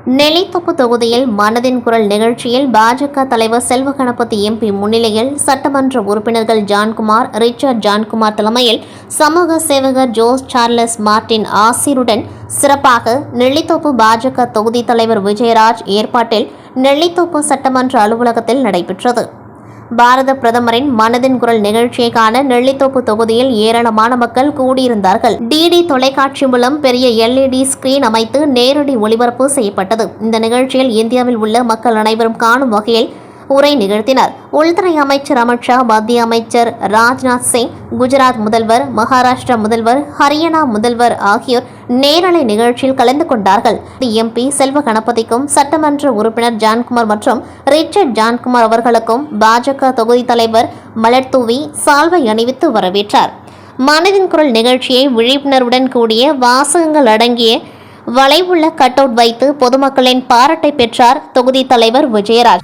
நெல்லித்தோப்பு தொகுதியில் மனதின் குரல் நிகழ்ச்சியில் பாஜக தலைவர் செல்வ கணபதி எம்பி முன்னிலையில் சட்டமன்ற உறுப்பினர்கள் ஜான்குமார், ரிச்சர்ட் ஜான்குமார் தலைமையில் சமூக சேவகர் ஜோஸ் சார்லஸ் மார்டின் ஆசிருடன் சிறப்பாக நெல்லித்தோப்பு பாஜக தொகுதி தலைவர் விஜயராஜ் ஏற்பாட்டில் நெல்லித்தோப்பு சட்டமன்ற அலுவலகத்தில் நடைபெற்றது. பாரத பிரதமரின் மனதின் குரல் நிகழ்ச்சியை காண நெல்லித்தோப்பு தொகுதியில் ஏராளமான மக்கள் கூடியிருந்தார்கள். டிடி தொலைக்காட்சி மூலம் பெரிய LED ஸ்கிரீன் அமைத்து நேரடி ஒளிபரப்பு செய்யப்பட்டது. இந்த நிகழ்ச்சியில் இந்தியாவில் உள்ள மக்கள் அனைவரும் காணும் வகையில் உரை நிகழ்த்தினர். உள்துறை அமைச்சர் அமித்ஷா, மத்திய அமைச்சர் ராஜ்நாத் சிங், குஜராத் முதல்வர், மகாராஷ்டிரா முதல்வர், ஹரியானா முதல்வர் ஆகியோர் நேரலை நிகழ்ச்சியில் கலந்து கொண்டார்கள். எம்பி செல்வ கணபதிக்கும் சட்டமன்ற உறுப்பினர் ஜான்குமார் மற்றும் ரிச்சர்ட் ஜான்குமார் அவர்களுக்கும் பாஜக தொகுதி தலைவர் மலர் தூவி சால்வை அணிவித்து வரவேற்றார். மனதின் குரல் நிகழ்ச்சியை விழிப்புணர்வுடன் கூடிய வாசகங்கள் அடங்கிய வளைவுள்ள கட் அவுட் வைத்து பொதுமக்களின் பாராட்டை பெற்றார் தொகுதி தலைவர் விஜயராஜ்.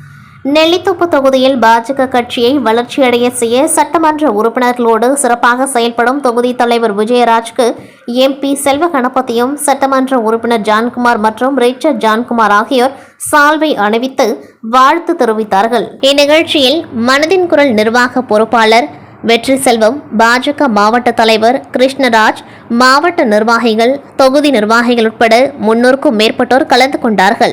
நெல்லித்தோப்பு தொகுதியில் பாஜக கட்சியை வளர்ச்சியடைய செய்ய சட்டமன்ற உறுப்பினர்களோடு சிறப்பாக செயல்படும் தொகுதி தலைவர் விஜயராஜ்க்கு எம்பி செல்வ கணபதியும் சட்டமன்ற உறுப்பினர் ஜான்குமார் மற்றும் ரிச்சர்ட் ஜான்குமார் ஆகியோர் சால்வை அணிவித்து வாழ்த்து தெரிவித்தார்கள். இந்நிகழ்ச்சியில் மனதின் குரல் நிர்வாக பொறுப்பாளர் வெற்றி செல்வம், பாஜக மாவட்ட தலைவர் கிருஷ்ணராஜ், மாவட்ட நிர்வாகிகள், தொகுதி நிர்வாகிகள் உட்பட 300க்கும் மேற்பட்டோர் கலந்து கொண்டார்கள்.